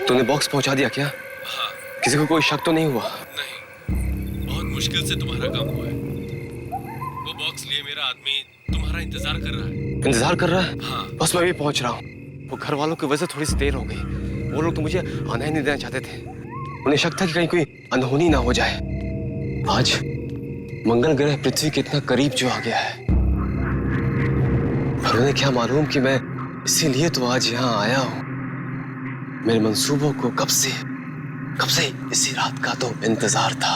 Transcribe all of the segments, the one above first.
तूने बॉक्स पहुंचा दिया क्या? हाँ। किसी को कोई शक तो नहीं हुआ? नहीं, बहुत मुश्किल से तुम्हारा काम हुआ है। वो बॉक्स लिए मेरा आदमी तुम्हारा इंतजार कर रहा है। इंतजार कर रहा है? हाँ। बस मैं भी पहुंच रहा हूँ। वो घर वालों की वजह से थोड़ी सी देर हो गई। वो लोग तो मुझे आना ही नहीं देना चाहते थे। उन्हें शक था कि कहीं कोई अनहोनी ना हो जाए। आज मंगल ग्रह पृथ्वी के इतना करीब जो आ गया है, पर उन्हें क्या मालूम कि मैं इसीलिए तो आज यहाँ आया हूँ। मेरे मंसूबों को कब से इसी रात का तो इंतजार था।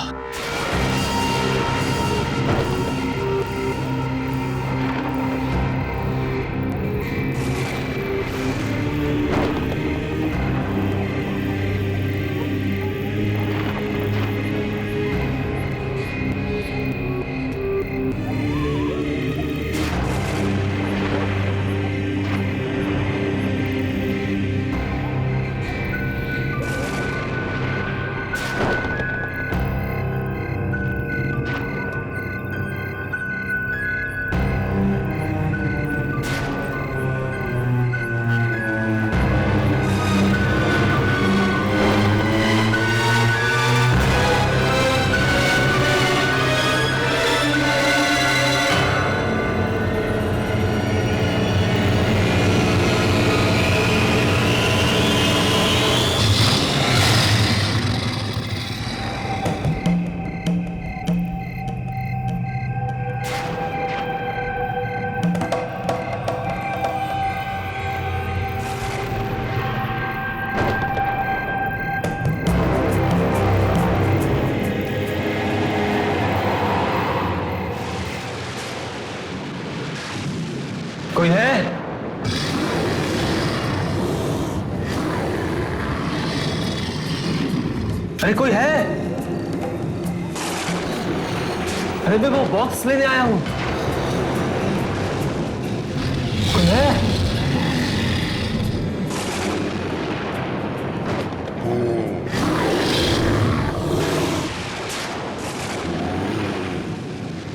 कोई है? अरे कोई है? अरे मैं वो बॉक्स लेने आया हूं। कोई है?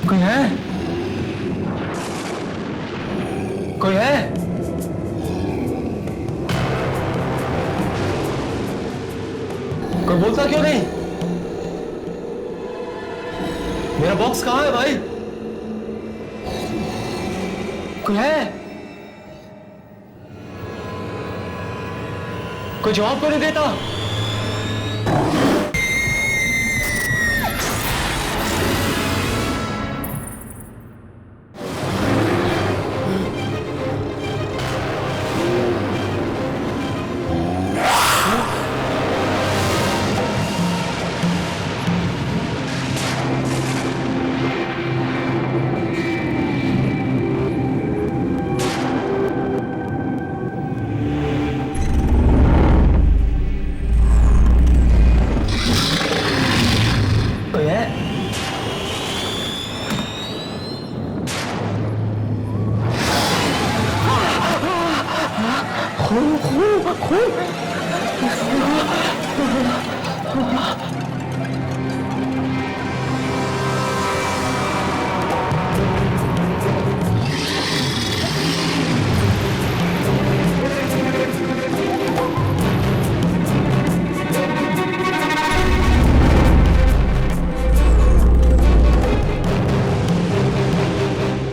कोई है? कोई है? कोई बोलता क्यों नहीं? मेरा बॉक्स कहां है भाई? कोई है? कोई जवाब तो नहीं देता?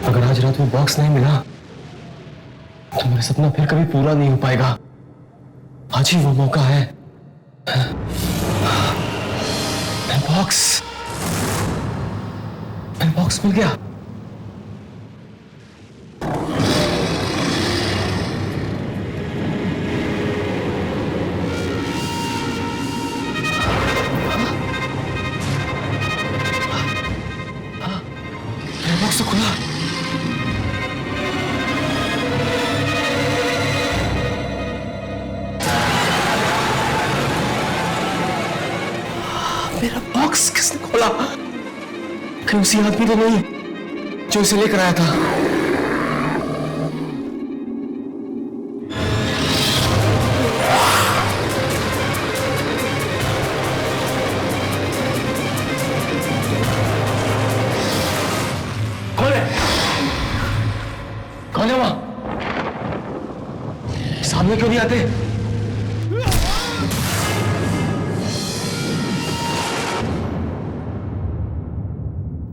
अगर आज रात में बॉक्स नहीं मिला तो मेरा सपना फिर कभी पूरा नहीं हो पाएगा। आज ही वो मौका है। बॉक्स मिल गया। बॉक्स तो खुला। मेरा बॉक्स किसने खोला? कहीं उसी आदमी तो नहीं जो इसे लेकर आया था? कौन है? कौन है वहां? सामने क्यों नहीं आते?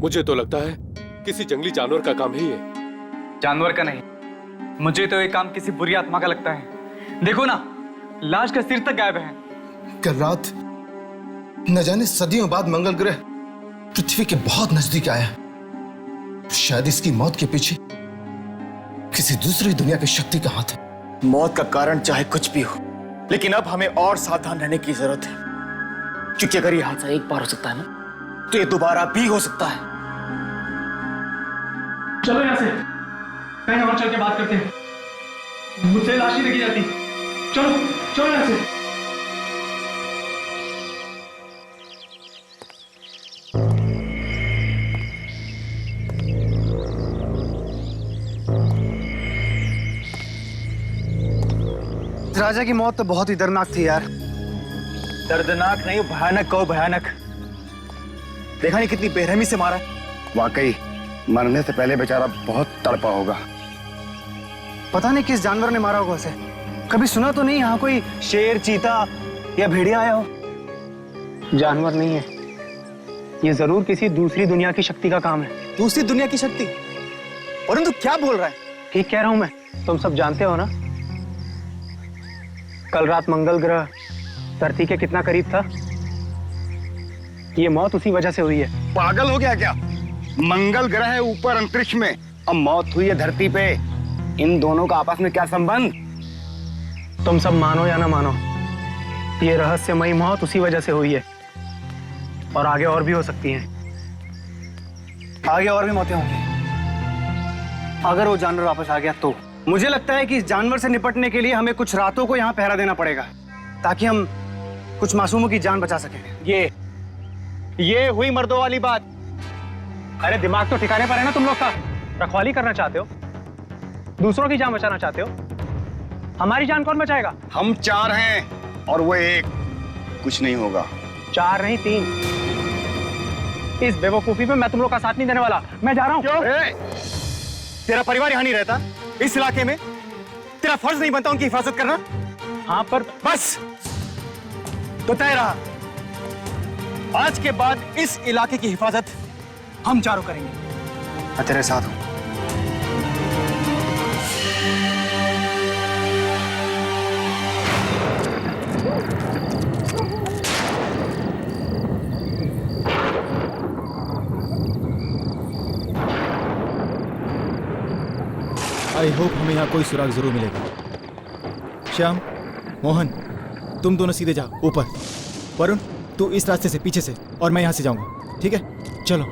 मुझे तो लगता है किसी जंगली जानवर का काम है ये। जानवर का नहीं, मुझे तो ये काम किसी बुरी आत्मा का लगता है। देखो ना, लाश का सिर तक गायब है। कल रात न जाने सदियों बाद मंगल ग्रह पृथ्वी के बहुत नजदीक आया। शायद इसकी मौत के पीछे किसी दूसरी दुनिया की शक्ति का हाथ है। मौत का कारण चाहे कुछ भी हो, लेकिन अब हमें और सावधान रहने की जरूरत है, क्योंकि अगर ये हादसा एक बार हो सकता है ना, तो ये दोबारा भी हो सकता है। चलो यहाँ से कहीं और चल के बात करते हैं। मुझसे लाश ही देखी जाती। चलो चलो यहाँ से। राजा की मौत तो बहुत ही दर्दनाक थी यार। दर्दनाक नहीं, भयानक कहो भयानक। देखा नहीं कितनी बेरहमी से मारा। वाकई मरने से पहले बेचारा बहुत तड़पा होगा। पता नहीं किस जानवर ने मारा होगा उसे। कभी सुना तो नहीं यहाँ कोई शेर, चीता या भेड़िया आया हो। जानवर नहीं है, ये जरूर किसी दूसरी दुनिया की शक्ति का काम है। दूसरी दुनिया की शक्ति? परंतु क्या बोल रहा है? ठीक कह रहा हूं मैं, तुम सब जानते हो ना, कल रात मंगल ग्रह धरती के कितना करीब था। ये मौत उसी वजह से हुई है। पागल हो गया क्या? मंगल ग्रह है ऊपर अंतरिक्ष में, अब मौत हुई है धरती पे। इन दोनों का आपस में क्या संबंध? तुम सब मानो या ना मानो, ये रहस्यमयी मौत उसी वजह से हुई है, और आगे और भी हो सकती हैं। आगे और भी मौतें होंगी अगर वो जानवर वापस आ गया तो। मुझे लगता है कि इस जानवर से निपटने के लिए हमें कुछ रातों को यहाँ पहरा देना पड़ेगा, ताकि हम कुछ मासूमों की जान बचा सकें। ये हुई मर्दों वाली बात। अरे दिमाग तो ठिकाने पर है ना तुम लोग का। रखवाली करना चाहते हो, दूसरों की जान बचाना चाहते हो। हमारी जान कौन बचाएगा? हम 4 हैं और वो 1। कुछ नहीं होगा। 4 नहीं 3। इस बेवकूफी में मैं तुम लोग का साथ नहीं देने वाला। मैं जा रहा हूँ। क्यों? तेरा परिवार यहाँ नहीं रहता इस इलाके में? तेरा फर्ज नहीं बनता उनकी हिफाजत करना? हाँ पर बस तो तय रहा, आज के बाद इस इलाके की हिफाजत हम चारों करेंगे। मैं तेरे साथ हूं। आई होप हमें यहाँ कोई सुराग जरूर मिलेगा। श्याम, मोहन, तुम दोनों सीधे जाओ ऊपर। वरुण, तू इस रास्ते से पीछे से, और मैं यहाँ से जाऊंगा। ठीक है, चलो।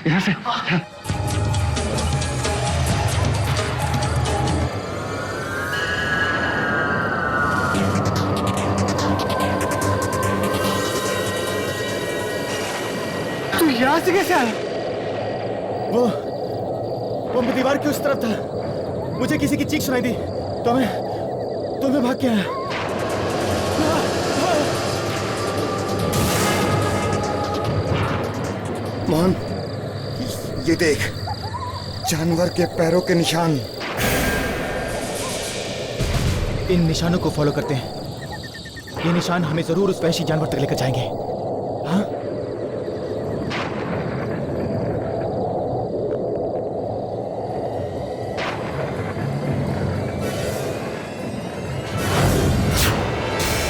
इधर से। तू यहाँ से कैसे आया? वो वो दीवार की उस तरफ था। मुझे किसी की चीख सुनाई दी तो मैं भाग के आया। मोहन, ये देख, जानवर के पैरों के निशान। इन निशानों को फॉलो करते हैं। ये निशान हमें जरूर उस वहशी जानवर तक लेकर जाएंगे। हाँ?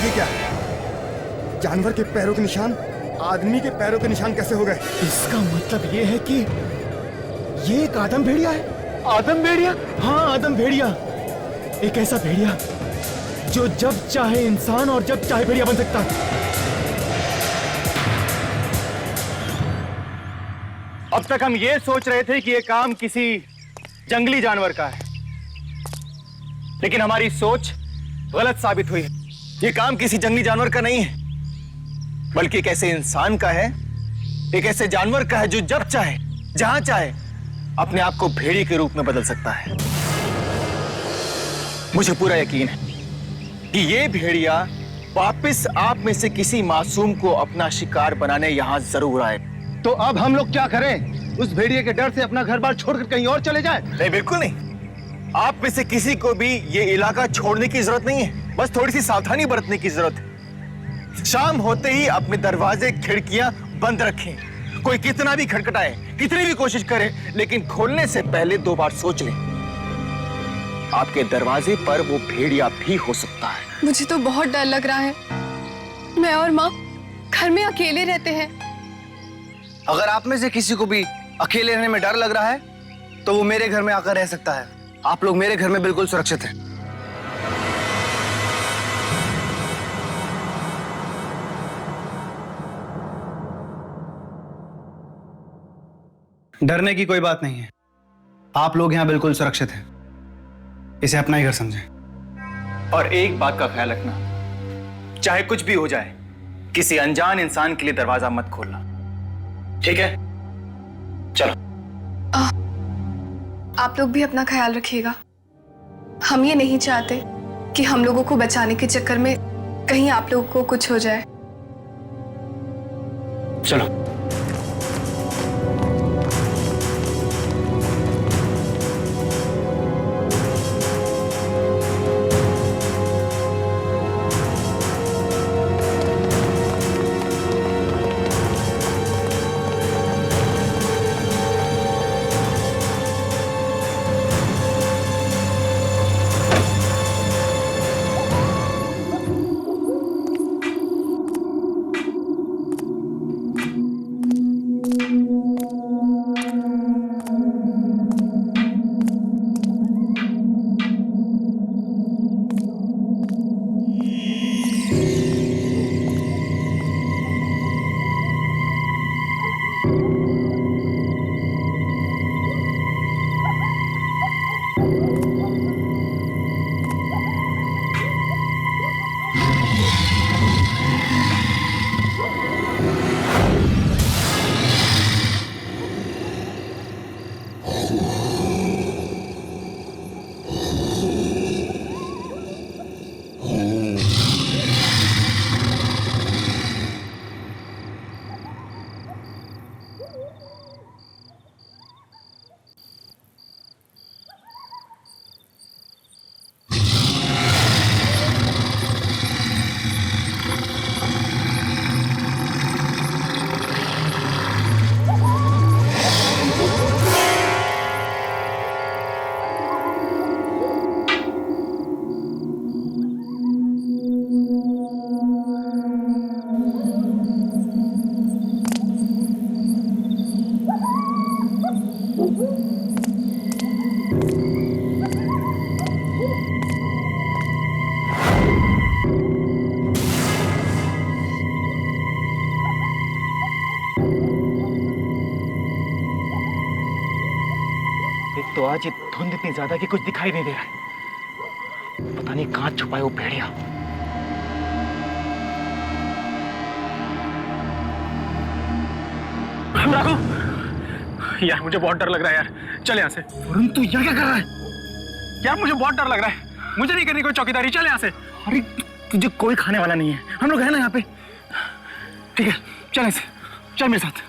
ये क्या? जानवर के पैरों के निशान आदमी के पैरों के निशान कैसे हो गए? इसका मतलब ये है कि ये एक आदम भेड़िया है। आदम भेड़िया? हाँ, आदम भेड़िया। एक ऐसा भेड़िया जो जब चाहे इंसान और जब चाहे भेड़िया बन सकता है। अब तक हम ये सोच रहे थे कि ये काम किसी जंगली जानवर का है, लेकिन हमारी सोच गलत साबित हुई। ये काम किसी जंगली जानवर का नहीं है, बल्कि एक ऐसे इंसान का है, एक ऐसे जानवर का है जो जब चाहे जहां चाहे अपने आप को भेड़िए के रूप में बदल सकता है। मुझे पूरा यकीन है कि ये भेड़िया वापस आप में से किसी मासूम को अपना शिकार बनाने यहां जरूर आए। तो अब हम लोग क्या करें? उस भेड़िए के डर से अपना घर बार छोड़कर कहीं और चले जाएं? नहीं, बिल्कुल नहीं। आप में से किसी को भी ये इलाका छोड़ने की जरूरत नहीं है। बस थोड़ी सी सावधानी बरतने की जरूरत है। शाम होते ही अपने दरवाजे खिड़कियां बंद रखें। कोई कितना भी खटखटाए, कितनी भी कोशिश करे, लेकिन खोलने से पहले 2 बार सोच लें। आपके दरवाजे पर वो भेड़िया भी हो सकता है। मुझे तो बहुत डर लग रहा है। मैं और माँ घर में अकेले रहते हैं। अगर आप में से किसी को भी अकेले रहने में डर लग रहा है तो वो मेरे घर में आकर रह सकता है। आप लोग मेरे घर में बिल्कुल सुरक्षित हैं। डरने की कोई बात नहीं है। आप लोग यहां बिल्कुल सुरक्षित हैं। इसे अपना ही घर समझें। और एक बात का ख्याल रखना, चाहे कुछ भी हो जाए, किसी अनजान इंसान के लिए दरवाजा मत खोलना, ठीक है? चलो। आप लोग भी अपना ख्याल रखिएगा। हम ये नहीं चाहते कि हम लोगों को बचाने के चक्कर में कहीं आप लोगों को कुछ हो जाए। चलो। तो आज ये धुंध इतनी ज्यादा कि कुछ दिखाई नहीं दे रहा है। पता नहीं कहां छुपाए वो भेड़िया। राघव, यार मुझे बहुत डर लग रहा है यार। चल यहाँ से। वरुण तू यहाँ क्या कर रहा है? यार मुझे बहुत डर लग रहा है, मुझे नहीं करनी कोई चौकीदारी, चल यहाँ से। अरे तुझे कोई खाने वाला नहीं है, हम लोग हैं ना यहाँ पे। ठीक है चल ऐसे, चल मेरे साथ।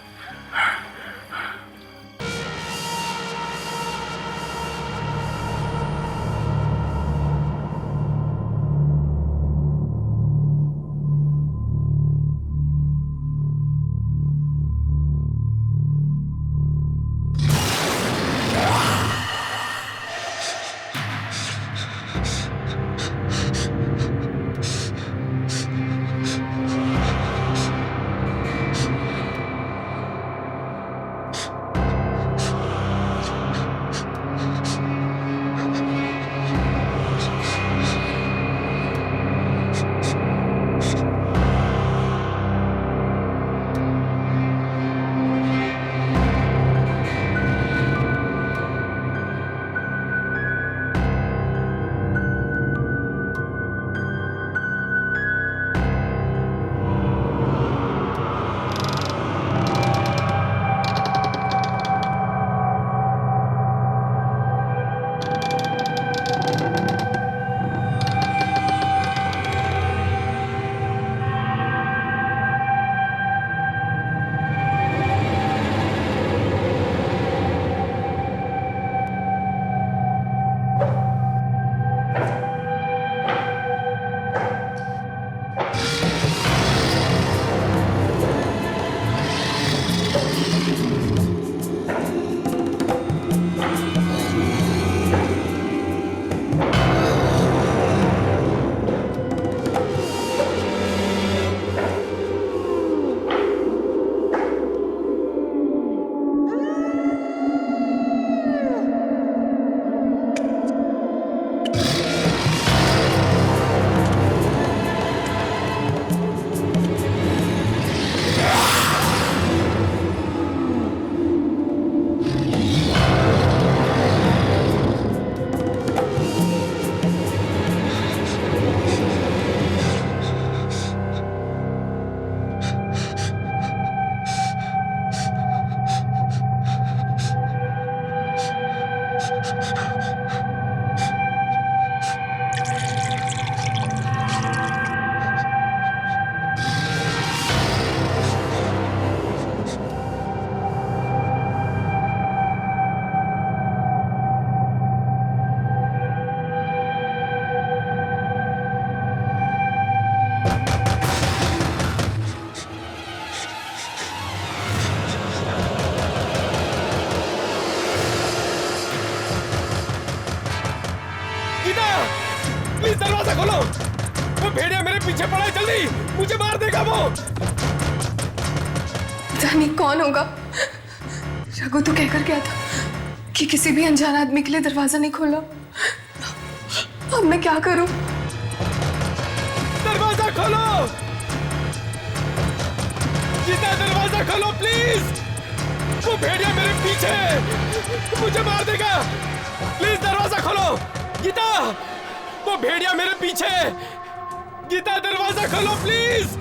प्लीज दरवाजा खोलो, वो भेड़िया मेरे पीछे पड़ा है, जल्दी, मुझे मार देगा वो। जानी कौन होगा? रघु तो कहकर गया था कि किसी भी अनजान आदमी के लिए दरवाजा नहीं खोलना। अब मैं क्या करूं? दरवाजा खोलो गीता, दरवाजा खोलो प्लीज, वो भेड़िया मेरे पीछे है, मुझे मार देगा। प्लीज दरवाजा खोलो गीता, वो भेड़िया मेरे पीछे है। गीता दरवाजा खोलो प्लीज।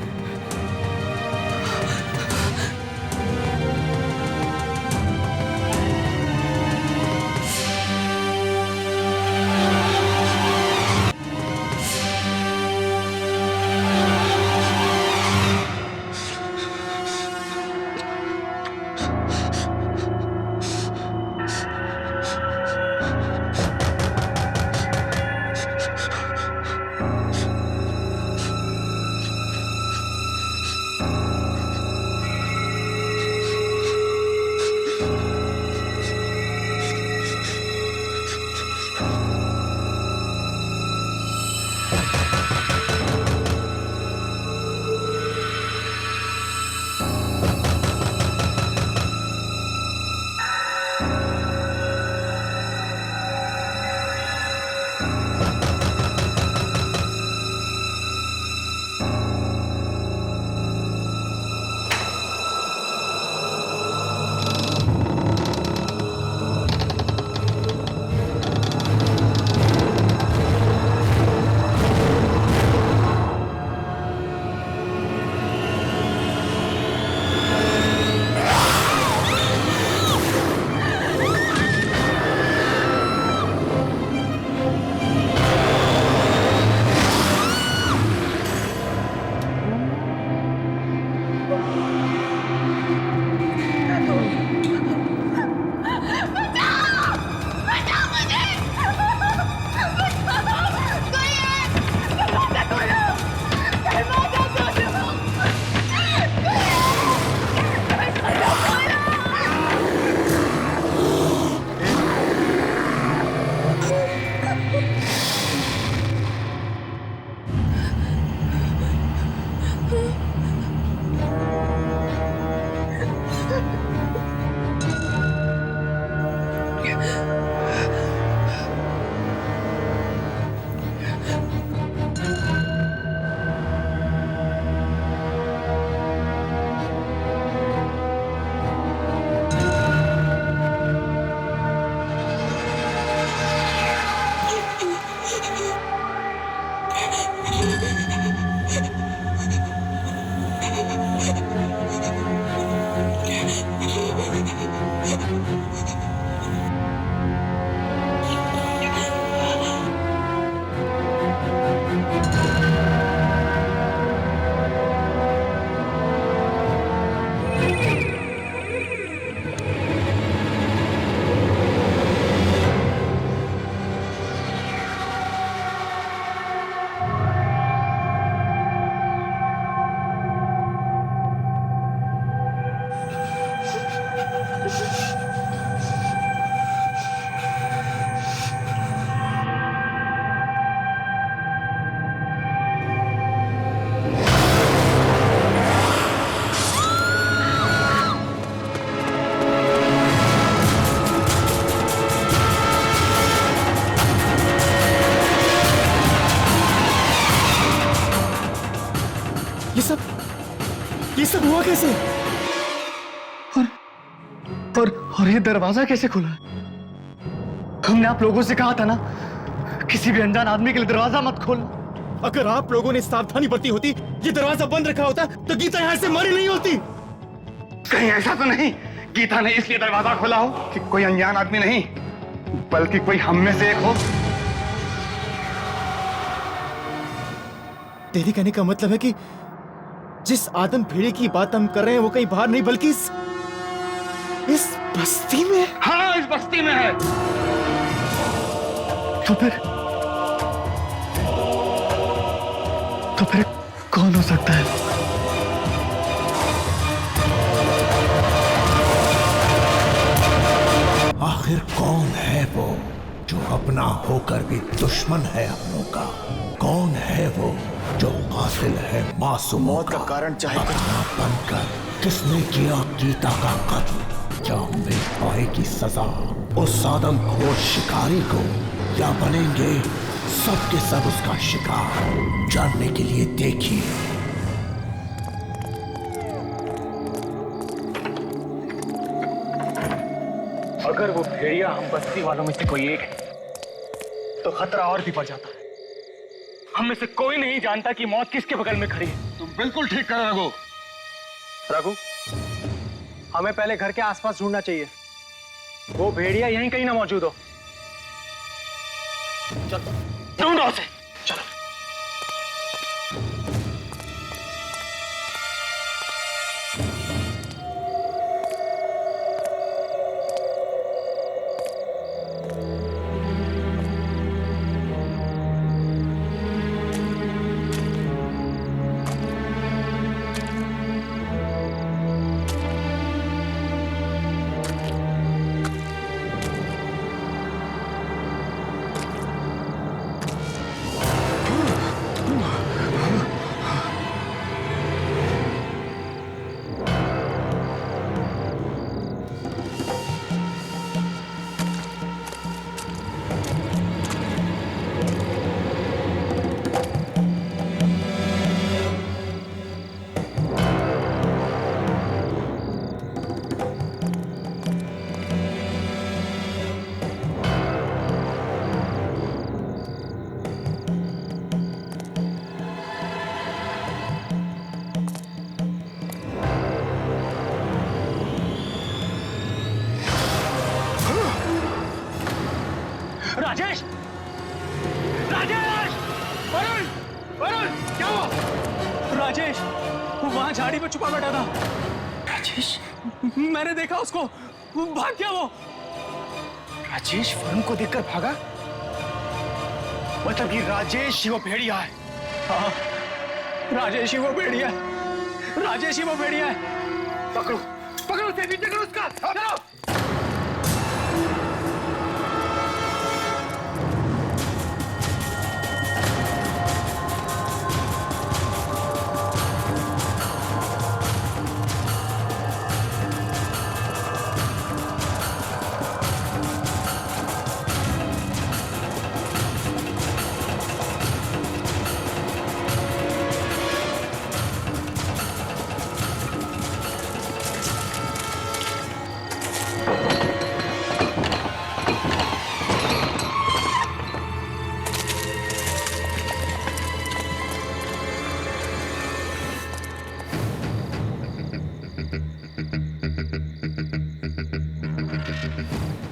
ये सब हुआ कैसे? और ये दरवाजा कैसे खुला? हमने आप लोगों से कहा था ना, किसी भी अनजान आदमी के लिए दरवाजा मत खोलना। अगर आप लोगों ने सावधानी बरती होती, ये दरवाजा बंद रखा होता, तो गीता यहाँ से मरी नहीं होती। कहीं ऐसा तो नहीं गीता ने इसलिए दरवाजा खोला हो कि कोई अनजान आदमी नहीं, बल्कि कोई हम में से एक हो। तेरी कहने का मतलब है कि जिस आदम भेड़िए की बात हम कर रहे हैं वो कहीं बाहर नहीं बल्कि इस बस्ती में। हाँ, इस बस्ती में है। तो फिर कौन हो सकता है? आखिर कौन है वो जो अपना होकर भी दुश्मन है अपनों का? कौन है वो जो कातिल है मासूमों का? कारण चाहे अपना बनकर किसने किया गीता का कत्ल? क्या मिल पाएगी सजा उस आदमखोर शिकारी को, या बनेंगे सब के सब उसका शिकार? जानने के लिए देखिए। अगर वो भेड़िया हम बस्ती वालों में से कोई एक है, तो खतरा और भी बढ़ जाता है। हम में से कोई नहीं जानता कि मौत किसके बगल में खड़ी है। तुम बिल्कुल ठीक कर रहे हो रघु, हमें पहले घर के आसपास ढूंढना चाहिए। वो भेड़िया यहीं कहीं ना मौजूद हो। चलो ढूंढो उसे, चलो। राजेश! राजेश! वरुण! वरुण! क्या हुआ? राजेश, वो वहां झाड़ी में छुपा बैठा था। राजेश? मैंने देखा उसको, वो भाग गया वो। राजेश वरुण को देखकर भागा? मतलब कि राजेश ही वो भेड़िया है। हाँ, राजेश ही वो भेड़िया है। राजेश ही वो भेड़िया है। पकड़ो, पकड़ो उसे, पीछे करो उसका। चलो।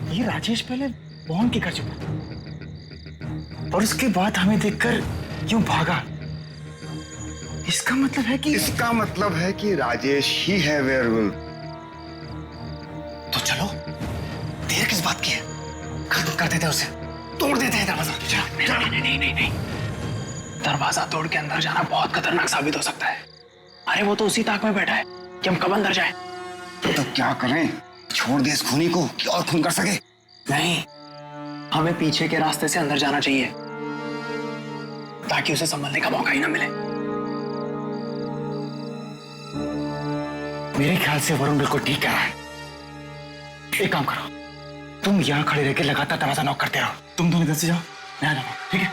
ये राजेश पहले मोहन के घर छुपा और उसके बाद हमें देखकर क्यों भागा? इसका मतलब है कि राजेश ही है वेयरवुल्फ। तो चलो, देर किस बात की है? खत्म कर देते उसे, तोड़ देते हैं दरवाजा। नहीं। दरवाजा तोड़ के अंदर जाना बहुत खतरनाक साबित हो सकता है। अरे वो तो उसी ताक में बैठा है कि हम कब अंदर जाए। तो क्या करें? छोड़ दे इस खूनी को कि और खून कर सके? नहीं, हमें पीछे के रास्ते से अंदर जाना चाहिए ताकि उसे संभलने का मौका ही ना मिले। मेरे ख्याल से वरुण बिल्कुल ठीक कह रहा है। एक काम करो, तुम यहाँ खड़े रहकर लगातार दरवाजा नॉक करते रहो। तुम दोनों इधर से जाओ, मैं आ जाऊंगा, ठीक है?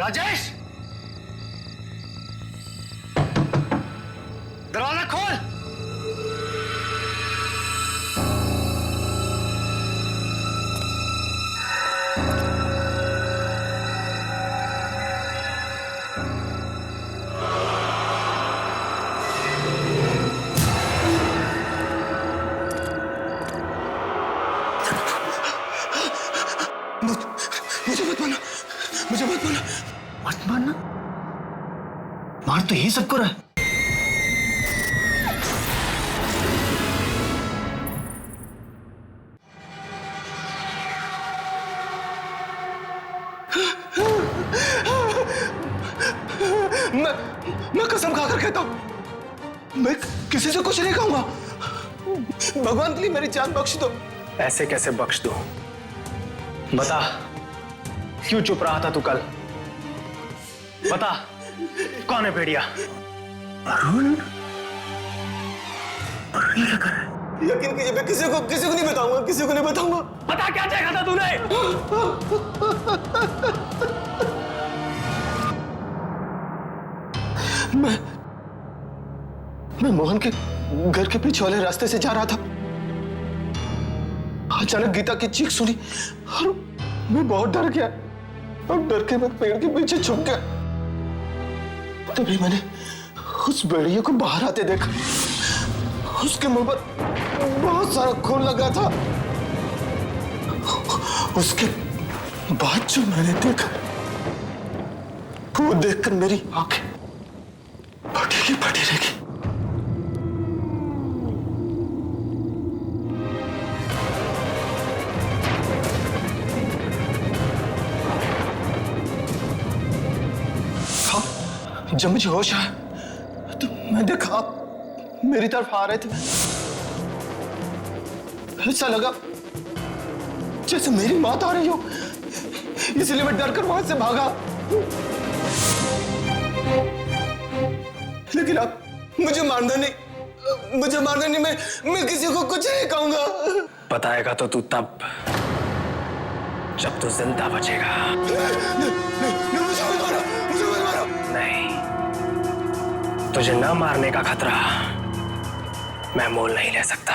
राजेश, दरवाजा खोल। मुझे मत मारना, मुझे मत मारना। मत मारना? मार तो यही सबको रहा है। मैं कसम खाकर कहता हूं, मैं किसी से कुछ नहीं कहूंगा। भगवान के लिए मेरी जान बख्श दो। ऐसे कैसे बख्श दो? बता, क्यों चुप रहा था तू कल? बता, कौन है भेड़िया? अरुण? ये क्या कर रहा है? यकीन कीजिए, मैं किसी को नहीं बताऊंगा, किसी को नहीं बताऊंगा। बता, क्या चाहा था तूने? मैं मोहन के घर के पीछे वाले रास्ते से जा रहा था। अचानक गीता की चीख सुनी और मैं बहुत डर गया और डर के मैं पेड़ के पीछे छुप गया। तभी मैंने उस भेड़िए को बाहर आते देखा। उसके मुंह पर बहुत सारा खून लगा था। उसके बाद जो मैंने देखा, वो देखकर मेरी आंखें फटी की फटी रह गई। जब मुझे होश आया तो मैं देखा आप मेरी तरफ आ रहे थे। ऐसा लगा जैसे मेरी मौत आ रही हो, इसलिए मैं डरकर वहां से भागा। लेकिन आप मुझे मारना नहीं, मैं किसी को कुछ नहीं कहूंगा। बताएगा तो तू तब जब तू जिंदा बचेगा। मुझे मत मारो। नहीं, तुझे न मारने का खतरा मैं मोल नहीं ले सकता।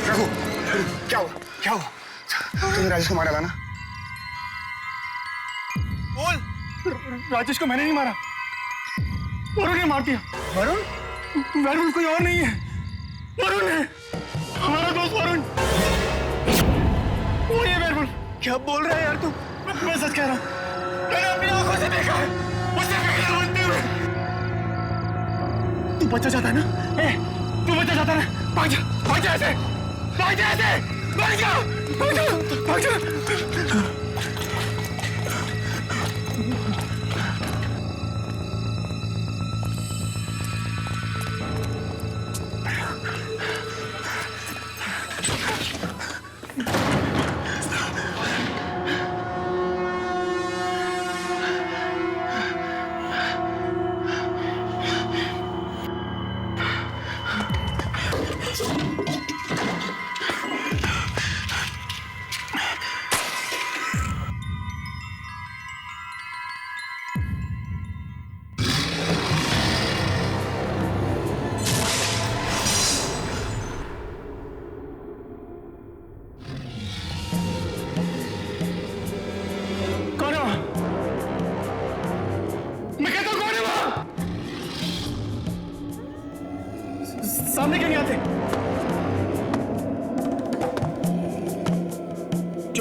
रघु, क्या हुआ? तुमने राजेश को मारा था ना? बोल। राजेश को मैंने नहीं मारा, वरुण ने मार दिया। वरुण कोई और नहीं है, वरुण है, हमारा दोस्त वरुण। वो ये वरुण। क्या बोल रहा है यार तू? मैं सच कह रहा हूँ, मैंने अपनी आंखों से देखा है उसे भेड़िया बनते हुए। तू बच्चा चाहता है ना? तू बच्चा चाहता है ना? भाग जा ऐसे, भाग जा।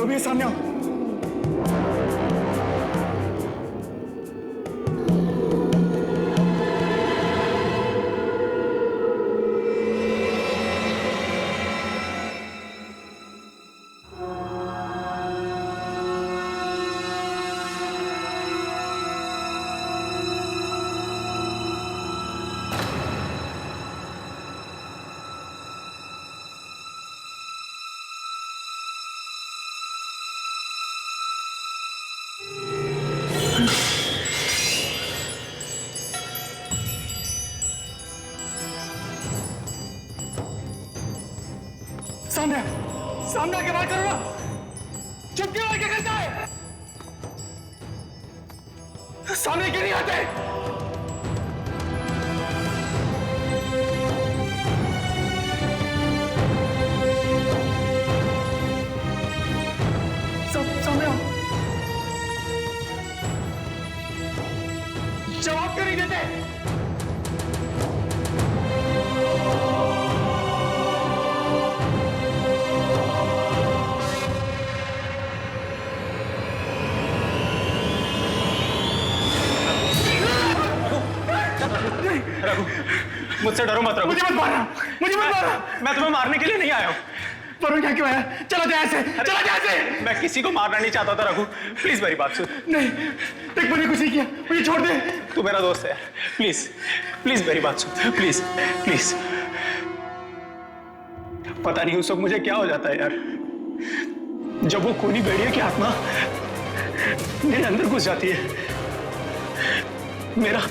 जो भी है सामने आओ। सामने सामने आके बात करो ना, चुप क्यों आके करता है? सामने क्यों नहीं आते? सब सामने आओ। जवाब क्यों नहीं देते? मुझसे डरो मत रघु। मुझे मत मारना, मुझे मत मारना। मैं तुम्हें मारने के लिए नहीं आया हूँ। वरुण क्या क्यों आया? चला जाए ऐसे, चला जाए ऐसे। मैं किसी को मारना नहीं चाहता था रघु। प्लीज मेरी बात सुन। नहीं, देख मैंने कुछ नहीं किया, मुझे छोड़ दे। तू मेरा दोस्त है, प्लीज प्लीज मेरी बात सुन, प्लीज प्लीज। पता नहीं उस वक्त मुझे क्या हो जाता है यार, जब वो खूनी भेड़िया की आत्मा मेरे अंदर घुस जाती है। मेरा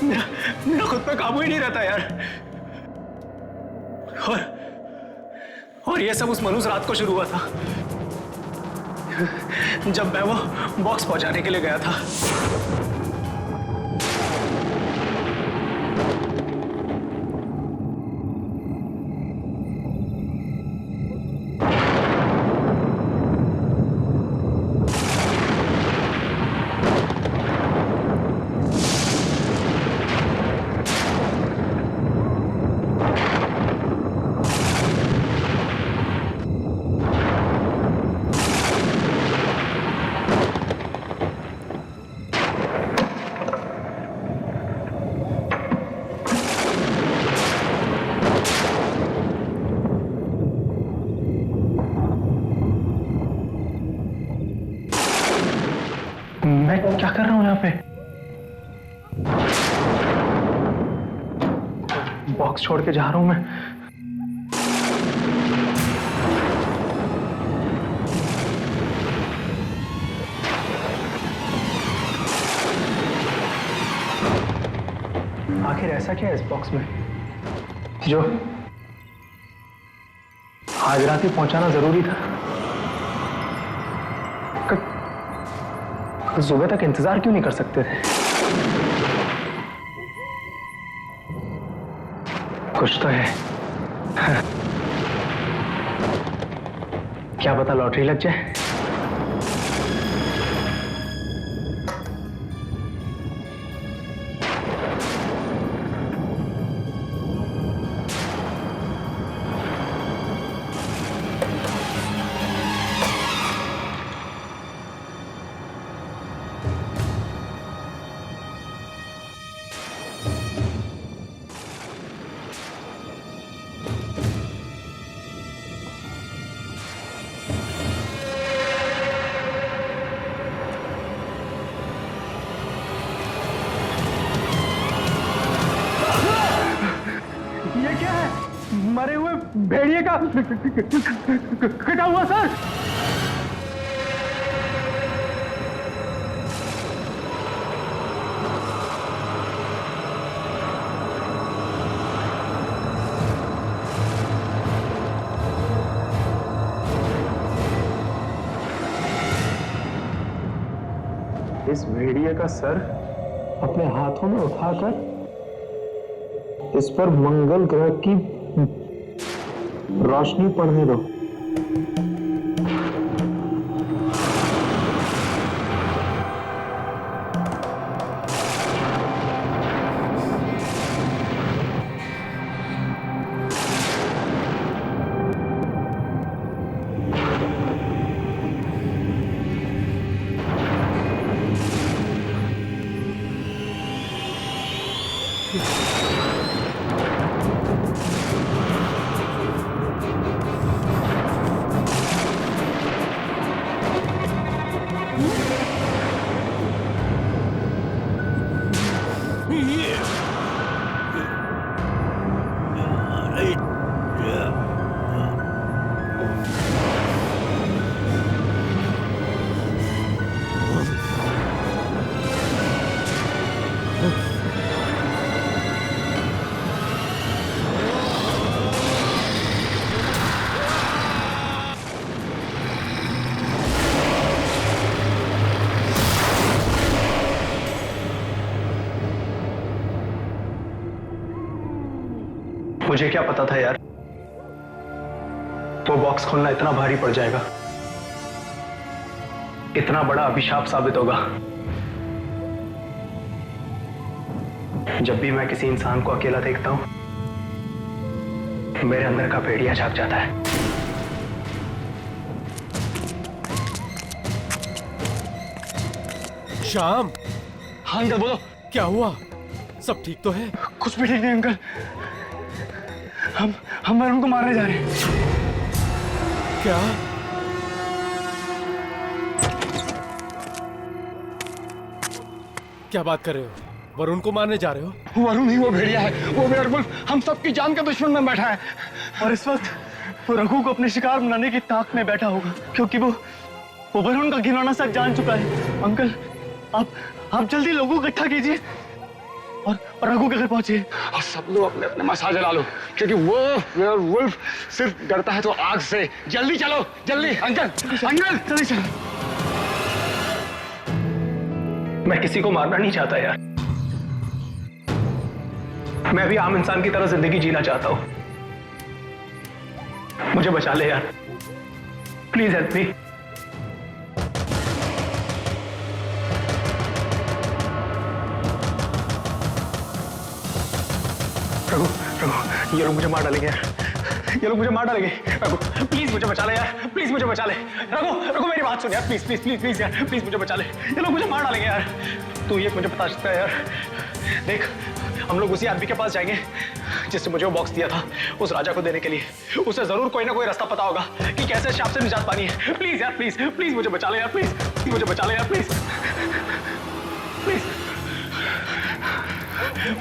मेरा मेरा खुद पे काबू ही नहीं रहता यार। और ये सब उस मनुष्य रात को शुरू हुआ था, जब मैं वो बॉक्स पहुंचाने के लिए गया था। मैं क्या कर रहा हूं यहाँ पे? बॉक्स छोड़ के जा रहा हूं मैं। आखिर ऐसा क्या है इस बॉक्स में जो आज रात ही पहुंचाना जरूरी था? सुबह तक इंतजार क्यों नहीं कर सकते थे? कुछ तो है। क्या पता लॉटरी लग जाए। मरे हुए भेड़िए का कटा हुआ सर। इस भेड़िए का सर अपने हाथों में उठाकर इस पर मंगल ग्रह की रोशनी पड़ने दो। मुझे क्या पता था यार, वो बॉक्स खोलना इतना भारी पड़ जाएगा, इतना बड़ा अभिशाप साबित होगा। जब भी मैं किसी इंसान को अकेला देखता हूं, मेरे अंदर का भेड़िया जाग जाता है। श्याम, हाँ अंकल बोलो। क्या हुआ? सब ठीक तो है? कुछ भी ठीक नहीं अंकल। हम वरुण को मारने जा रहे हैं। क्या? क्या बात कर रहे हो? वरुण को मारने जा रहे हो? वरुण ही वो भेड़िया है, वो वेयरवुल्फ हम सबकी जान का दुश्मन में बैठा है। और इस वक्त वो रघु को अपने शिकार बनाने की ताक में बैठा होगा, क्योंकि वो वरुण का घिनौना सच जान चुका है। अंकल आप जल्दी लोगों को इकट्ठा कीजिए और रघु के घर पहुंचिए। और सब लोग अपने अपने मसाज ला लो, क्योंकि वो वेयरवुल्फ सिर्फ डरता है तो आग से। जल्दी चलो, जल्दी। अंकल जल्दी चलो। मैं किसी को मारना नहीं चाहता यार, मैं भी आम इंसान की तरह जिंदगी जीना चाहता हूं। मुझे बचा ले यार, प्लीज हेल्प मी। रघु, ये लोग मुझे मार डालेंगे यार, ये लोग मुझे मार डालेंगे। रघु प्लीज मुझे बचा ले यार, प्लीज मुझे बचा ले। रघु मेरी बात सुन यार, प्लीज प्लीज प्लीज प्लीज यार, प्लीज मुझे बचा ले। ये लोग मुझे मार डालेंगे यार। तू ये मुझे बता सकता है यार? देख, हम लोग उसी आदमी के पास जाएंगे जिसने मुझे वो बॉक्स दिया था उस राजा को देने के लिए। उसे जरूर कोई ना कोई रास्ता पता होगा कि कैसे शाप से निजात पानी है। प्लीज यार, प्लीज प्लीज मुझे बचा ले यार, प्लीज मुझे बचा ले यार, प्लीज प्लीज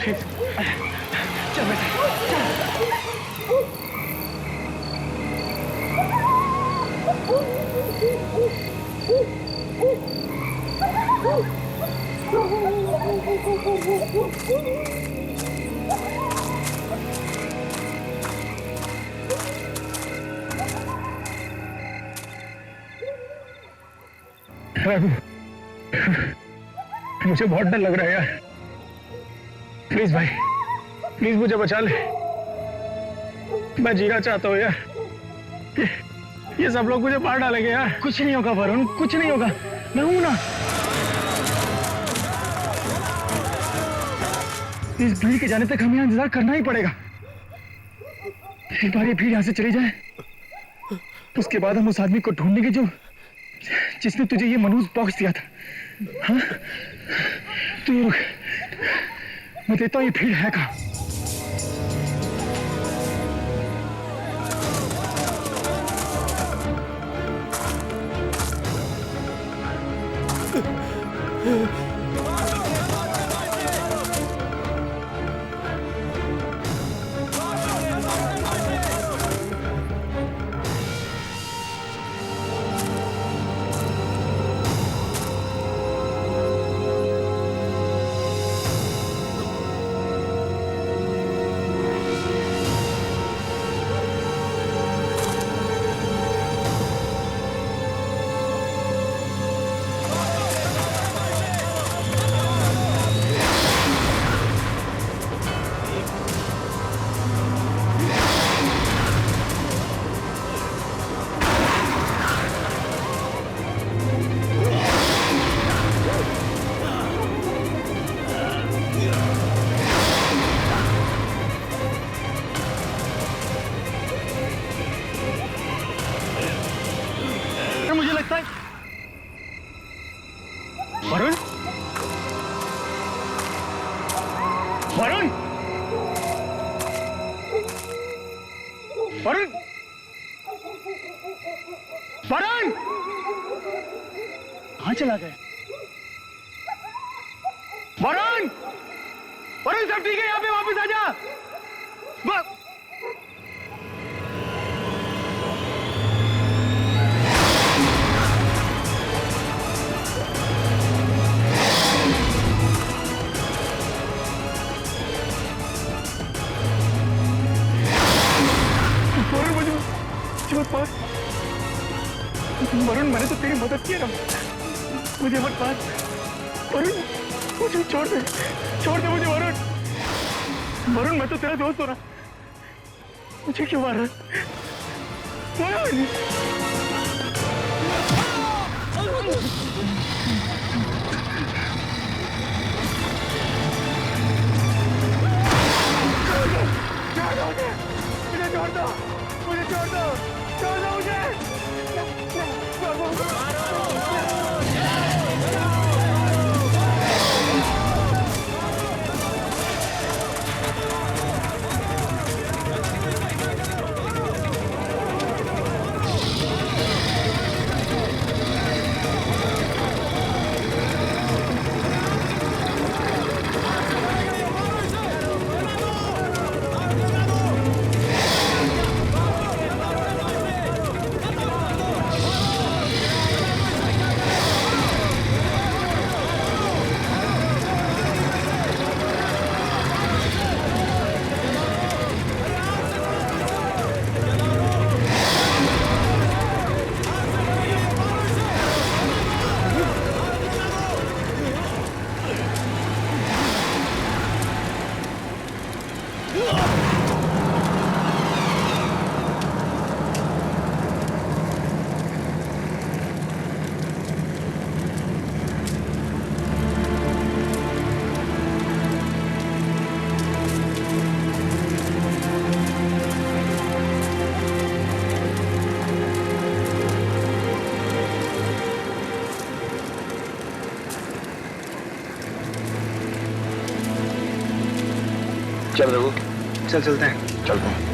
प्लीज। चल बेटा, मुझे बहुत डर लग रहा है यार। प्लीज भाई, प्लीज मुझे बचा ले। मैं जीना चाहता हूँ यार। ये सब लोग मुझे मार डालेंगे यार। कुछ नहीं होगा वरुण, कुछ नहीं होगा, मैं हूं ना। इस भीड़ के जाने तक हमें इंतजार करना ही पड़ेगा। एक बार ये भीड़ यहां से चली जाए, उसके बाद हम उस आदमी को ढूंढेंगे जिसने तुझे ये मनहूस बॉक्स दिया था। हाँ? तू ये रुक, मैं देता हूँ ये भीड़ है कहाँ। मुझे लगता है वरुण, वरुण, वरुण, वरुण कहाँ चला गया? वरुण, वरुण सब ठीक है? यहाँ पे वापस आ जा। वरुण, मैंने तो तेरी मदद की ना, मुझे मत मार। वरुण, मुझे छोड़ दे मुझे वरुण। वरुण, मैं तो तेरा दोस्त हूं ना, मुझे क्यों मारा? मोहन! मुझे छोड़ दो! मुझे छोड़ दो! छोड़ दो मुझे! चल चलते हैं। चलते हैं।